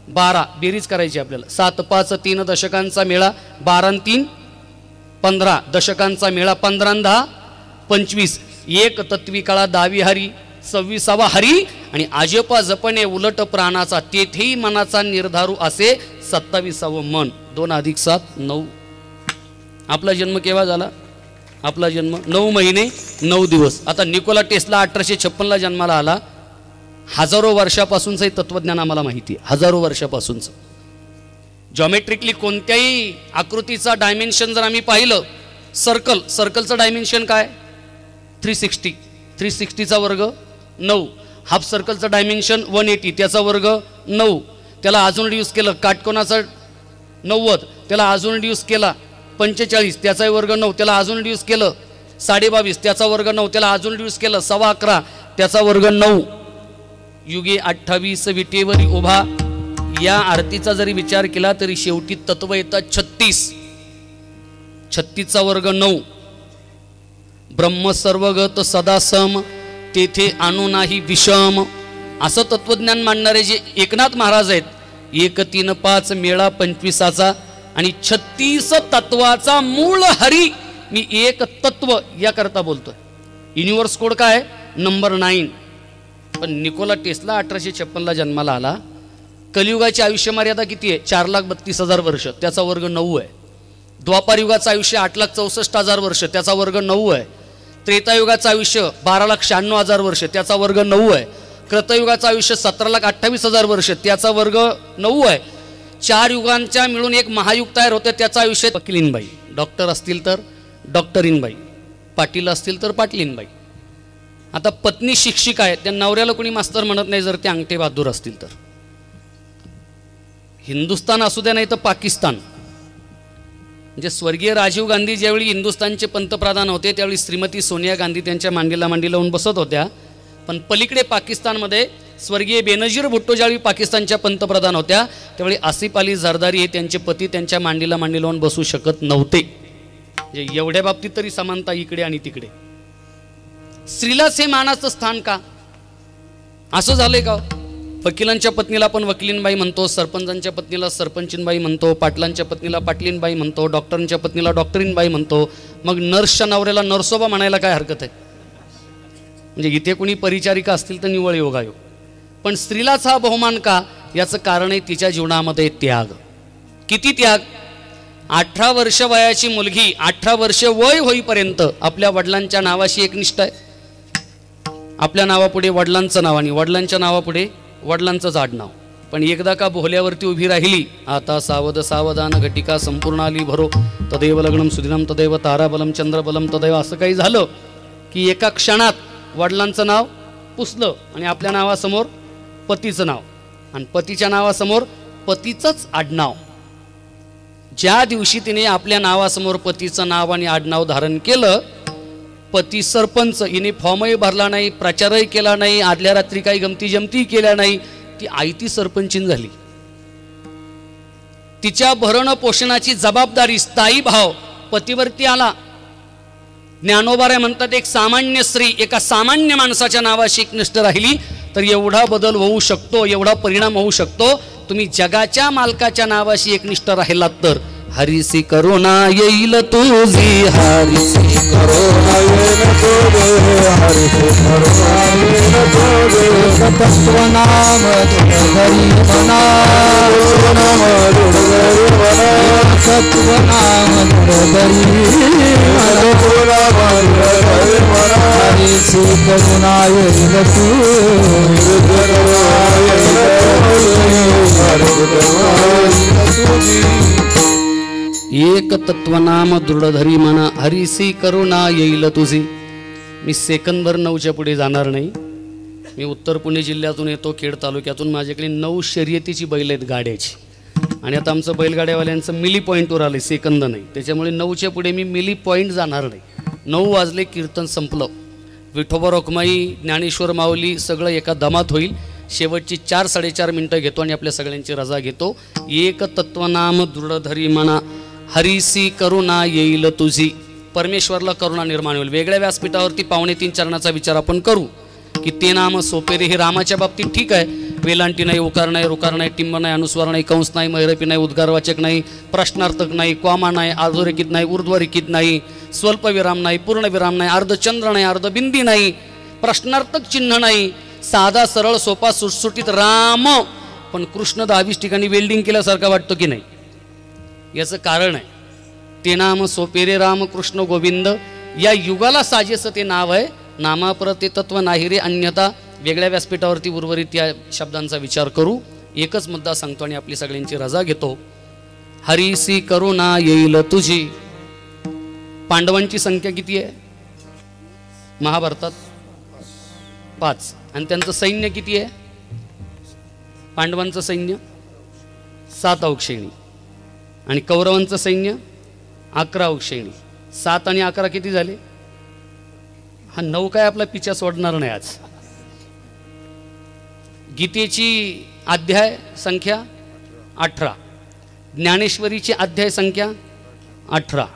12 बेरीज करायची आपल्याला. 7-5 3 दशकांचा मेळा, 12 आणि 3 15 दशकांचा मेळा, 15 आणि 10 25. एक तत्वी काळा दावी हरी, 26वा हरी आणि आजपा जपणे उलट प्राणाचा, तेथेही मनाचा निर्धारू असे 27वे मन, 2 अधिक 7 9. आपला जन्म केव्हा झाला? आपला जन्म 9 महिने 9 दिवस. आता निकोला टेस्ला 1856ला जन्माला आला. हजारो वर्षापासूनचं हे तत्वज्ञान आम्हाला माहिती आहे, हजारो वर्षापासूनचं. जॉमेट्रिकली कोणत्याही आकृतीचा डायमेन्शन जर आम्ही पाहिलं, सर्कलचं डायमेन्शन काय? 360. 360चा वर्ग 9. हाफ सर्कलचं डायमेन्शन 180, त्याचा वर्ग 9. त्याला अजून रिड्यूस केलं. काटकोनाचा 90, त्याला अजून रिड्यूस केला. 45, त्याचा वर्ग 9, त्याला अजून रिड्यूस केलं. 22.5, त्याचा वर्ग 9, त्याला अजून रिड्यूस केलं. 11.25, त्याचा वर्ग 9. युगे 28 विटेवरी उभा. या आरतीचा जरी विचार केला तरी शेवटी तत्व येतात 36. 36चा वर्ग 9. ब्रह्म सर्वगत सदा सम, तेथे आणू नाही विषम. असं तत्वज्ञान मांडणारे जे एकनाथ महाराज आहेत, 1 3 5 मेळा 25चा आणि 36 तत्वाचा मूळ हरी मी एक तत्व या करता बोलतोय. युनिव्हर्स कोड काय? नंबर 9. पण निकोला टेस्ला 1856ला जन्माला आला. कलियुगाची आयुष्य मर्यादा किती आहे? 4,32,000 वर्ष, त्याचा वर्ग 9 आहे. द्वापार युगाचं आयुष्य 8,64,000 वर्ष, त्याचा वर्ग 9 आहे. त्रेतायुगाचं आयुष्य 12,96,000 वर्ष, त्याचा वर्ग 9 आहे. कृतयुगाचं आयुष्य 17,28,000 वर्ष, त्याचा वर्ग 9 आहे. 4 युगांच्या मिळून एक महायुग तयार होते, त्याचा आयुष्य. वकिलीनबाई, डॉक्टर असतील तर डॉक्टरीनबाई, पाटील असतील तर पाटलीनबाई. आता पत्नी शिक्षिका आहे, त्या नवऱ्याला कोणी मास्तर म्हणत नाही जर ते अंगठे बहादूर असतील तर. हिंदुस्थान असू द्या नाही तर पाकिस्तान. म्हणजे स्वर्गीय राजीव गांधी ज्यावेळी हिंदुस्थानचे पंतप्रधान होते त्यावेळी श्रीमती सोनिया गांधी त्यांच्या मांडीला मांडी लावून बसत होत्या. पण पलीकडे पाकिस्तानमध्ये स्वर्गीय बेनजीर भुट्टो ज्यावेळी पाकिस्तानच्या पंतप्रधान होत्या त्यावेळी आसिफ अली झरदारी हे त्यांचे पती त्यांच्या मांडीला मांडी लावून बसू शकत नव्हते. म्हणजे एवढ्या बाबतीत तरी समानता इकडे आणि तिकडे. स्त्रीलाच हे मानाचं स्थान का? असं झालंय का? वकिलांच्या पत्नीला आपण वकिलीनबाई म्हणतो, सरपंचांच्या पत्नीला सरपंचीनबाई म्हणतो, पाटलांच्या पत्नीला पाटलीनबाई म्हणतो, डॉक्टरांच्या पत्नीला डॉक्टरीनबाई म्हणतो. मग नर्सच्या नवऱ्याला नर्सोबा म्हणायला काय हरकत आहे? म्हणजे इथे कोणी परिचारिका असतील तर निवळ योगायोग. पण स्त्रीलाच हा बहुमान का? याचं कारण आहे तिच्या जीवनामध्ये त्याग. किती त्याग? 18 वर्ष वयाची मुलगी 18 वर्ष वय होईपर्यंत आपल्या वडिलांच्या नावाशी एकनिष्ठ आहे. आपल्या नावापुढे वडिलांचं नाव आणि वडिलांच्या नावापुढे वडिलांचंच आडनाव. पण एकदा का बोहल्यावरती उभी राहिली, आता सावध सावधान घटिका संपूर्ण आली भरो, तदैव लग्नम सुदिनम तदैव ताराबलम चंद्रबलम तदैव. असं काही झालं की एका क्षणात वडिलांचं नाव पुसलं आणि आपल्या नावासमोर पतीचं नाव आणि पतीच्या नावासमोर पतीचंच आडनाव. ज्या दिवशी तिने आपल्या नावासमोर पतीचं नाव आणि आडनाव धारण केलं, पती सरपंच, हिने फॉर्मही भरला नाही, प्रचारही केला नाही, आदल्या रात्री काही गमती जमती केल्या नाही, ती आयती सरपंचीन झाली. तिच्या भरण पोषणाची जबाबदारी, स्थायी भाव पतीवरती आला. ज्ञानोबाराय म्हणतात एक सामान्य स्त्री एका सामान्य माणसाच्या नावाशी एकनिष्ठ राहिली तर एवढा बदल होऊ शकतो, एवढा परिणाम होऊ शकतो. तुम्ही जगाच्या मालकाच्या नावाशी एकनिष्ठ राहिलात तर हरिसी करुणा येईल तुझी, हरिसी करुणा येईल तुझे, हरिसी करुणा येईल तुझे. तत्वनाम दुर्धरी मना, तत्वनाम दुर्धरी मना, तत्वनाम दुर्धरी मना, हरिसी करुणा येईल तुझे. एक तत्वनाम दृढधरी म्हणा, हरिसी करुणा येईल तुझी. मी सेकंदभर 9च्या पुढे जाणार नाही. मी उत्तर पुणे जिल्ह्यातून येतो, खेड तालुक्यातून. माझ्याकडे 9 शर्यतीची बैल आहेत गाड्याची. आणि आता आमचं बैलगाड्यावाल्यांचं मिली पॉईंटवर आलं, सेकंद नाही. त्याच्यामुळे 9च्या पुढे मी मिली पॉईंट जाणार नाही. 9 वाजले, कीर्तन संपलं. विठोबा रखुमाई, ज्ञानेश्वर माऊली सगळं एका दमात होईल. शेवटची 4-4.5 मिनटं घेतो आणि आपल्या सगळ्यांची रजा घेतो. एक तत्वनाम दृढधरी म्हणा, हरिसी करुणा येईल तुझी. परमेश्वरला करुणा निर्माण होईल. वेगळ्या व्यासपीठावरती 2.5 चरणाचा विचार आपण करू की ते नाम सोपे रे. हे रामाच्या बाबतीत ठीक आहे. वेलांटी नाही, उकार नाही, रुकार नाही, टिंब नाही, अनुस्वार नाही, कंस नाही, मैरपी नाही, उद्गारवाचक नाही, प्रश्नार्थक नाही, कॉमा नाही, अधोरेखित नाही, ऊर्ध्वरेखित नाही, स्वल्पविराम नाही, पूर्णविराम नाही, अर्धचंद्र नाही, अर्धबिंदी नाही, प्रश्नार्थक चिन्ह नाही. साधा सरळ सोपा सुटसुटीत राम पण कृष्ण 22 ठिकाणी वेल्डिंग केल्यासारखा वाटतो की नाही? याचं कारण आहे ते नाम सोपेरे राम कृष्ण गोविंद, या युगाला साजेसं ते नाव आहे. नामापर ते तत्व नाही रे अन्यथा. वेगळ्या व्यासपीठावरती उर्वरित या शब्दांचा विचार करू. एकच मुद्दा सांगतो आणि आपली सगळ्यांची रजा घेतो. हरीसी करुणा येईल तुझी. पांडवांची संख्या किती आहे महाभारतात? 5. आणि त्यांचं सैन्य किती आहे? पांडवांचं सैन्य 7 अवक्षेणी आणि कौरवांचं सैन्य 11 अवक्षेणी. 7 आणि 11 किती झाले? हा 9 काय आपला पिछा सोडणार नाही आज. गीतेची अध्याय संख्या 18, ज्ञानेश्वरीची अध्याय संख्या 18.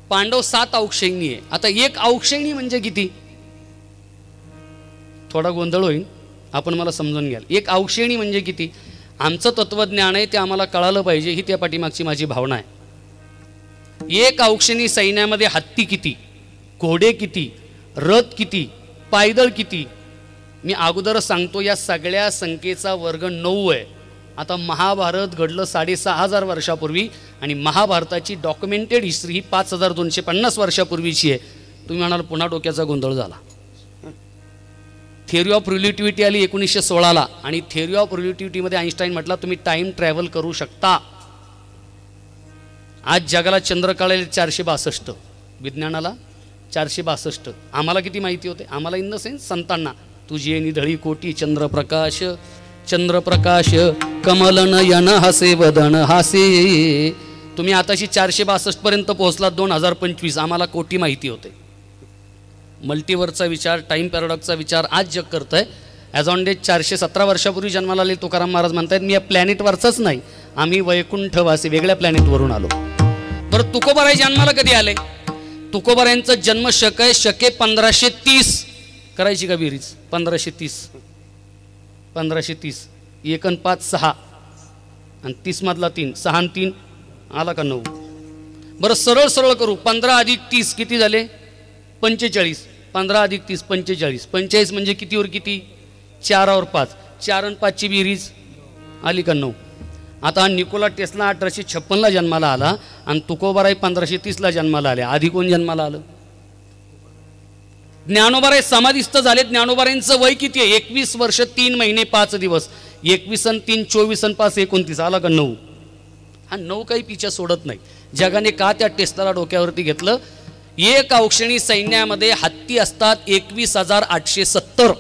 पांडव 7 अवक्षेणी आहे. आता 1 अवक्षेणी म्हणजे किती? थोडा गोंधळ होईल, आपण मला समजून घ्याल. 1 अवक्षेणी म्हणजे किती? आमचं तत्वज्ञान आहे ते आम्हाला कळालं पाहिजे, ही त्या पाठीमागची माझी भावना आहे. 1 अवक्षेणी सैन्यामध्ये हत्ती किती, घोडे किती, रथ किती, पायदळ किती? मी अगोदरच सांगतो या सगळ्या संख्येचा वर्ग 9 आहे. आता महाभारत घडलं 6500 वर्षापूर्वी आणि महाभारताची डॉक्युमेंटेड हिस्ट्री ही 5250 वर्षापूर्वीची आहे. तुम्ही म्हणाल पुन्हा डोक्याचा गोंधळ झाला. थिअरी ऑफ रिलेटिव्हिटी आली 1916ला आणि थिअरी ऑफ रिलेटिव्हिटीमध्ये आईन्स्टाईन म्हटला तुम्ही टाइम ट्रॅव्हल करू शकता. आज जगाला चंद्र कळले 462, विज्ञानाला 462. आम्हाला किती माहिती होते? आम्हाला इन द सेन्स संतांना. तुझी निधळी कोटी चंद्रप्रकाश, चंद्रप्रकाश कमल नयन हसे वदन हासे. तुम्ही आताशी 462 पर्यंत पोहोचलात 2025. आम्हाला कोटी माहिती होते. मल्टीवर्सचा विचार, टाइम पॅराडॉक्सचा विचार आज जग करत आहे. ॲज ऑन डेट 417 वर्षापूर्वी जन्माला आले तुकाराम महाराज म्हणतात मी या प्लॅनेटवरचाच नाही, आम्ही वैकुंठवासी वेगळ्या प्लॅनेटवरून आलो. बरं तुकोबाराय जन्माला कधी आले? तुकोबारायांचा जन्म शक आहे, शके 1530. करायची का बेरीज? 1530 1530 1 आणि 5 6 आणि 30 मधला 3, 6 आणि 3 आला का 9. बरं सरळ सरळ करू. 15 अधिक 30 किती झाले? 45. 15 अधिक 30 45. 45 म्हणजे कितीवर किती? 4 और 5. 4 आणि 5 ची बेरीज आली का 9. आता निकोला टेस्ला 1856ला जन्माला आला आणि तुकोबाराय 1530ला जन्माला आले. आधी कोण जन्माला आलं? ज्ञानोबाराय समाधिस्थ झाले. ज्ञानोबारायांचं वय किती आहे? 21 वर्ष 3 महिने 5 दिवस. 21 आणि 3 24 आणि 5 29 आला का 9. हा 9 काही पिछा सोडत नाही. जगाने का त्या टेस्लाला डोक्यावरती घेतलं? 1 अवक्षेणी सैन्यामध्ये हत्ती असतात 21,870.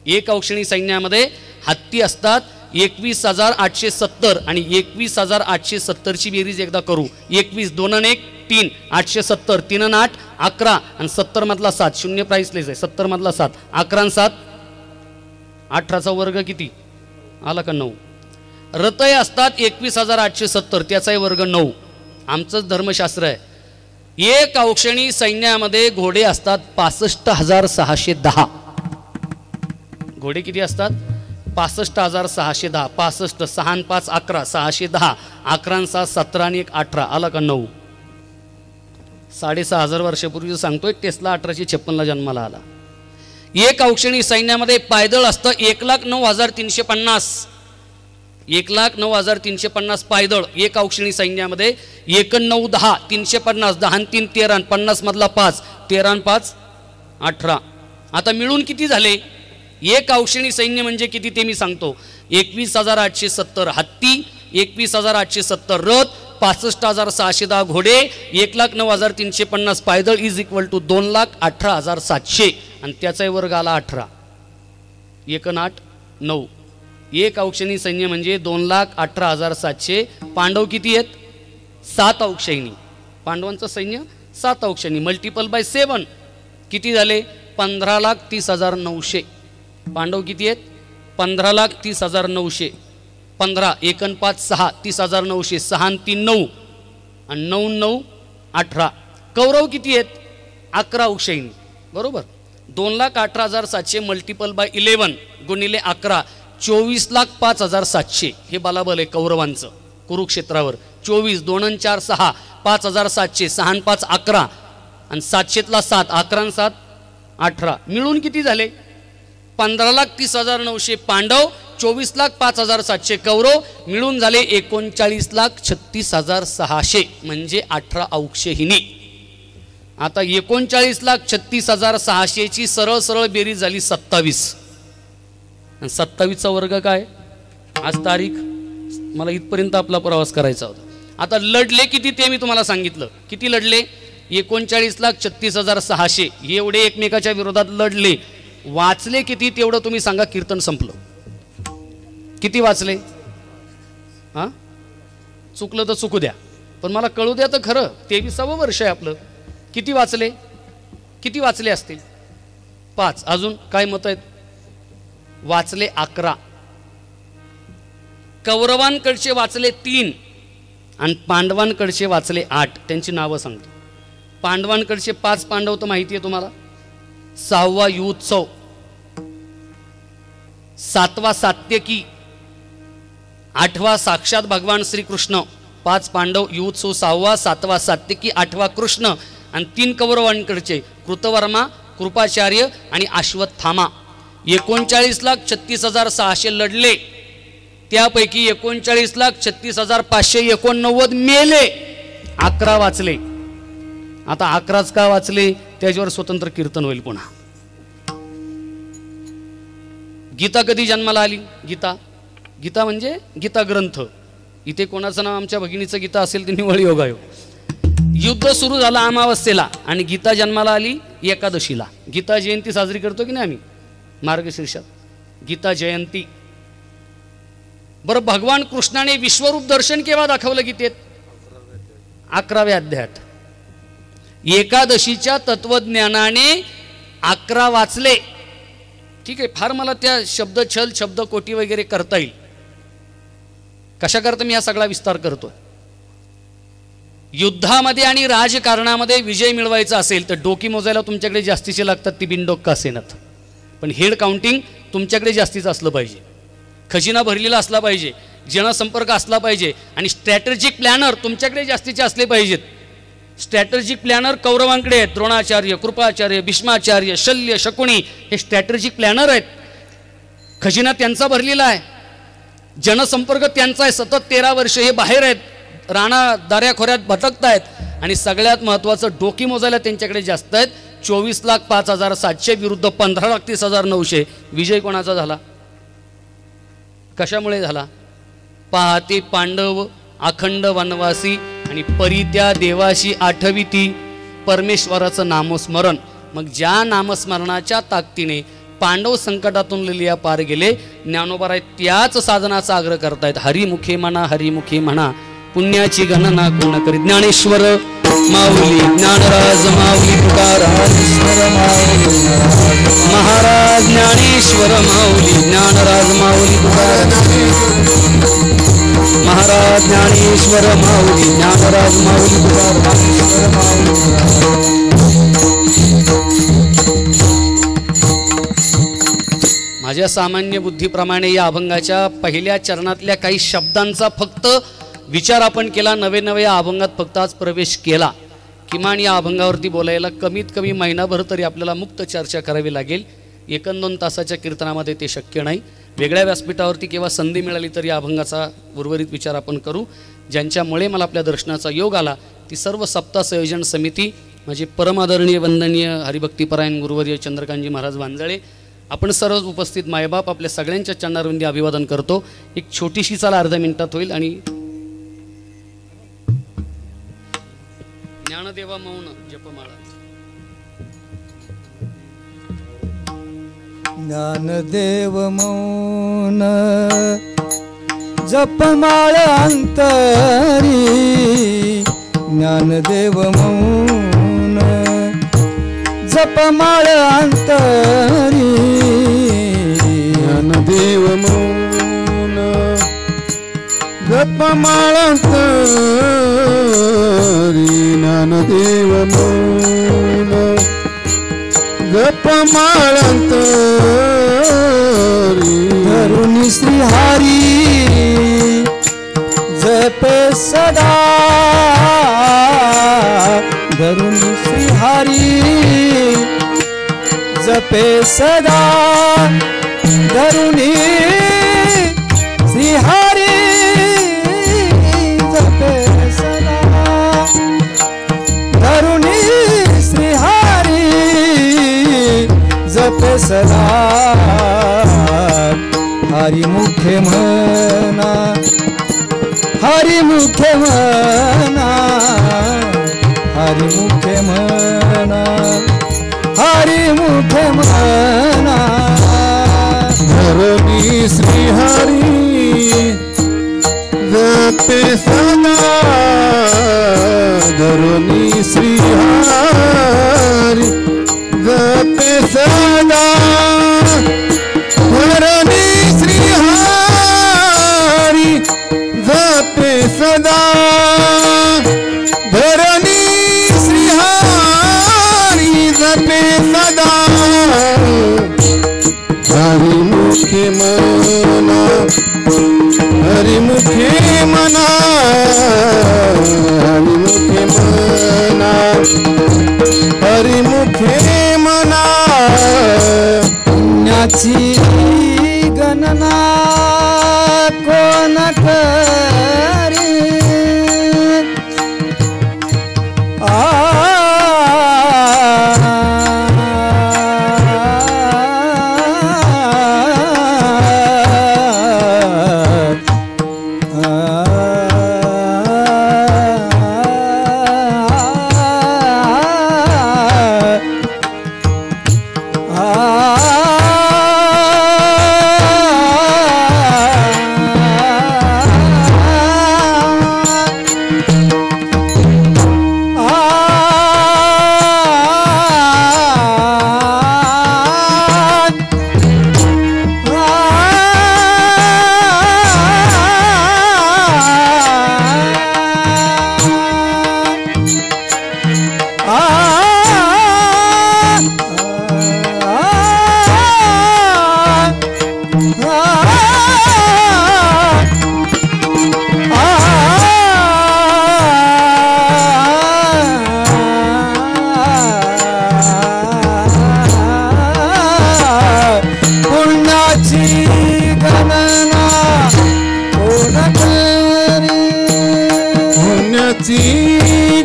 1 अवक्षेणी सैन्यामध्ये हत्ती असतात 21,870 आणि 21,870ची बेरीज एकदा करू. 21 2 आणि 1 3 870 3 आणि 8 11 आणि 70 मधला 7 शून्य प्राइसलेस आहे. 70 मधला 7 11 आणि 7 18चा वर्ग किती आला का 9. रतय असतात 21,870 त्याचाही वर्ग 9. आमचंच धर्मशास्त्र आहे. 1 अवक्षेणी सैन्यामध्ये घोडे असतात 65,610. घोडे किती असतात? 65,610. 65 6 आणि 5 11 610. 11 आणि 7 17 आणि 1 18 आला का 9. 6,500 वर्षापूर्वी सांगतोय. टेस्ला 1856ला जन्माला आला. 1 अवक्षेणी सैन्यामध्ये पायदळ असतं 1,09,350. 1,09,350 पायदळ 1 अवक्षेणी सैन्यामध्ये. 1 9 10 350. 10 आणि 3 13 आणि 50 मधला 5 13 आणि 5 18. आता मिळून किती झाले? 1 अवक्षेणी सैन्य म्हणजे किती ते मी सांगतो. 21,870 हत्ती, 21,870 रथ, 65,610 घोडे, 1,09,350 पायदळ इज इक्वल टू 2,18,700 आणि त्याचाही वर्ग आला 18. 1 आणि 8 9. 1 अवक्षेणी सैन्य म्हणजे 2,18,700. पांडव किती आहेत? 7 अवक्षेणी. पांडवांचं सैन्य 7 अवक्षेणी मल्टिपल बाय 7 किती झाले? 15,30,900. पांडव किती आहेत? 15,30,900. 15 1 आणि 5 6 30,900. 6 आणि 3 9 आणि 9 9 18. कौरव किती आहेत? 11 अवक्षेणी. बरोबर. 2,18,700 मल्टिपल बाय 11 गुणिले 11 24,05,700. हे बलाबल आहे कौरवांचं कुरुक्षेत्रावर. 24 2 आणि 4 6 5,700. 6 आणि 5 11 आणि 700तला 7 11 आणि 7 18. मिळून किती झाले? 15,30,900 पांडव, 24,05,700 कौरव, मिळून झाले 39,36,600 म्हणजे 18 औक्षहिनी. आता 39,36,600 ची सरळ सरळ बेरीज झाली 27. आणि 27चा वर्ग काय? आज तारीख, मला इथपर्यंत आपला प्रवास करायचा होता. आता लढले किती ते मी तुम्हाला सांगितलं. किती लढले? 39,36,600 एवढे एकमेकाच्या विरोधात लढले. वाचले किती तेवढं तुम्ही सांगा. कीर्तन संपलं. किती वाचले? हां, चुकलं तर चुकू द्या, पण मला कळू द्या तर खरं. 23वे वर्ष आहे आपलं. किती वाचले? किती वाचले असतील? 5. अजून काय मत आहेत? वाचले 11. कौरवांकडचे वाचले 3 आणि पांडवांकडचे वाचले 8. त्यांची नावं सांगतो. पांडवांकडचे 5 पांडव तर माहिती आहे तुम्हाला. 6वा युत्सव, 7वा सात्यकी, 8वा साक्षात भगवान श्रीकृष्ण. 5 पांडव, युत्सव 6वा, 7वा सात्यकी, 8वा कृष्ण आणि 3 कौरवांकडचे कृतवर्मा, कृपाचार्य आणि अश्वत्थामा. 39,36,600 लढले. त्यापैकी 39,36,589 मेले. 11 वाचले. आता 11च का वाचले त्याच्यावर स्वतंत्र कीर्तन होईल पुन्हा. गीता कधी जन्माला आली? गीता, गीता म्हणजे गीता ग्रंथ. इथे कोणाचं नाव आमच्या भगिनीचं गीता असेल ते निवळ योगायोग. युद्ध सुरू झालं अमावस्येला आणि गीता जन्माला आली एकादशीला. गीता जयंती साजरी करतो की नाही आम्ही मार्गशीर्षात, गीता जयंती. बरं, भगवान कृष्णाने विश्वरूप दर्शन केव्हा दाखवलं गीतेत? 11व्या अध्यायात. एकादशीच्या तत्वज्ञानाने 11 वाचले. ठीक आहे, फार मला त्या शब्दछल शब्दकोटी वगैरे करता येईल. कशा करता मी हा सगळा विस्तार करतोय? युद्धामध्ये आणि राजकारणामध्ये विजय मिळवायचा असेल तर डोकी मोजायला तुमच्याकडे जास्तीचे लागतात, ती बिनडोक का असेनात, पण हेड काउंटिंग तुमच्याकडे जास्तीचं असलं पाहिजे. खजिना भरलेला असला पाहिजे, जनसंपर्क असला पाहिजे आणि स्ट्रॅटेजिक प्लॅनर तुमच्याकडे जास्तीचे असले पाहिजेत. स्ट्रॅटेजिक प्लॅनर कौरवांकडे आहेत. द्रोणाचार्य, कृपाचार्य, भीष्माचार्य, शल्य, शकुनी हे स्ट्रॅटेजिक प्लॅनर आहेत. खजिना त्यांचा भरलेला आहे, जनसंपर्क त्यांचा आहे. सतत 13 वर्ष हे बाहेर आहेत, राणा दऱ्याखोऱ्यात भटकतायत आणि सगळ्यात महत्त्वाचं डोकी मोजायला त्यांच्याकडे जास्त आहेत. 24,05,700 विरुद्ध 15,30,900. विजय कोणाचा झाला? कशामुळे झाला? पाहते पांडव अखंड वनवासी आणि परित्या देवाशी आठविती परमेश्वराचं नामस्मरण. मग ज्या नामस्मरणाच्या ताकदीने पांडव संकटातून लिलिया पार गेले, ज्ञानोबा त्याच साधनाचा आग्रह करतायत. हरिमुखे म्हणा, हरिमुखे म्हणा, पुण्याची गणना कोण करी. ज्ञानेश्वर माऊली, ज्ञानराज माऊली, तुकारामेश्वर माऊली महाराज, ज्ञानेश्वर माऊली, ज्ञानराज माऊली, तुकाराम महाराज, ज्ञानेश्वर माऊली, ज्ञानराज माऊली, तुकारामेश्वर माऊली. माझ्या सामान्य बुद्धीप्रमाणे या अभंगाच्या पहिल्या चरणातल्या काही शब्दांचा फक्त विचार आपण केला. नवे नवे या अभंगात फक्त आज प्रवेश केला. किमान या अभंगावरती बोलायला कमीत कमी महिनाभर तरी आपल्याला मुक्त चर्चा करावी लागेल. 1-2 तासाच्या कीर्तनामध्ये ते शक्य नाही. वेगळ्या व्यासपीठावरती केव्हा संधी मिळाली तर या अभंगाचा उर्वरित विचार आपण करू. ज्यांच्यामुळे मला आपल्या दर्शनाचा योग आला ती सर्व सप्ताह संयोजन समिती, माझे परमादरणीय वंदनीय हरिभक्तीपरायण गुरुवर्य चंद्रकांतजी महाराज वांजळे, आपण सर्व उपस्थित मायबाप, आपल्या सगळ्यांच्या चरणारविंदी अभिवादन करतो. एक छोटीशी चाला अर्ध्या मिनिटात होईल आणि ज्ञानदेवा मौन जपमाळा.
ज्ञानदेव मौन जपमाळ अंतरी, ज्ञानदेव मौन जपमाळ अंतरी,
ज्ञानदेव मौन जपमाळ अंतरी, ज्ञानदेव मौन जपमाळ अंतरी,
धरुणी श्रीहरी जपे सदा, धरुणी श्रीहरी जपे सदा धरुणी श्री हरी जपे सदा धरुणी श्री हरी जपे सदा हरी मुखे मना हरी मुखे मना हरी मुखे मना हरी मुखे मना
धरणी श्री हरी जपे सदा धरणी श्री हरी जपे सदा धरणी श्री हरी जपे सदा धरणी श्री हरी जपे सदा हरि मुखे मना हरि मुखे मना हरि मुखे मना हरि मुखे मना
पुण्याची गणना कोण करी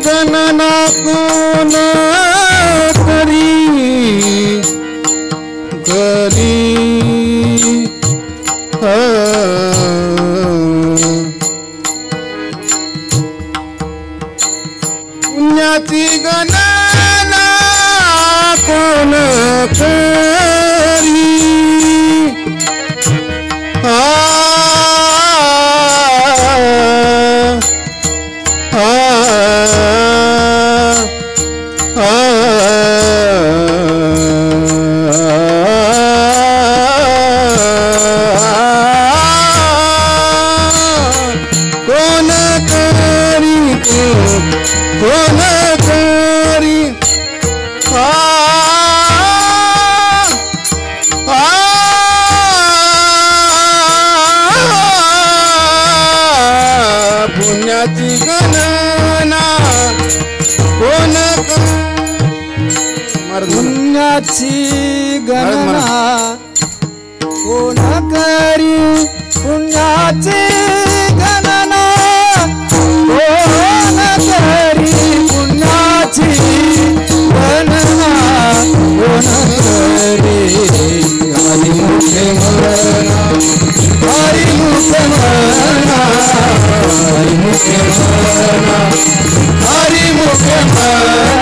गणना कोण करी पुण्याची गणना कोण करी कोण करी पुण्याची गणना कोण
पुण्याची गणना कोण करी पुण्याची गणना कोण करी पुण्याची गणना कोण करी हरी मुखे मना हरी मुखे मना हरी मुखे मना हरी मुखे मना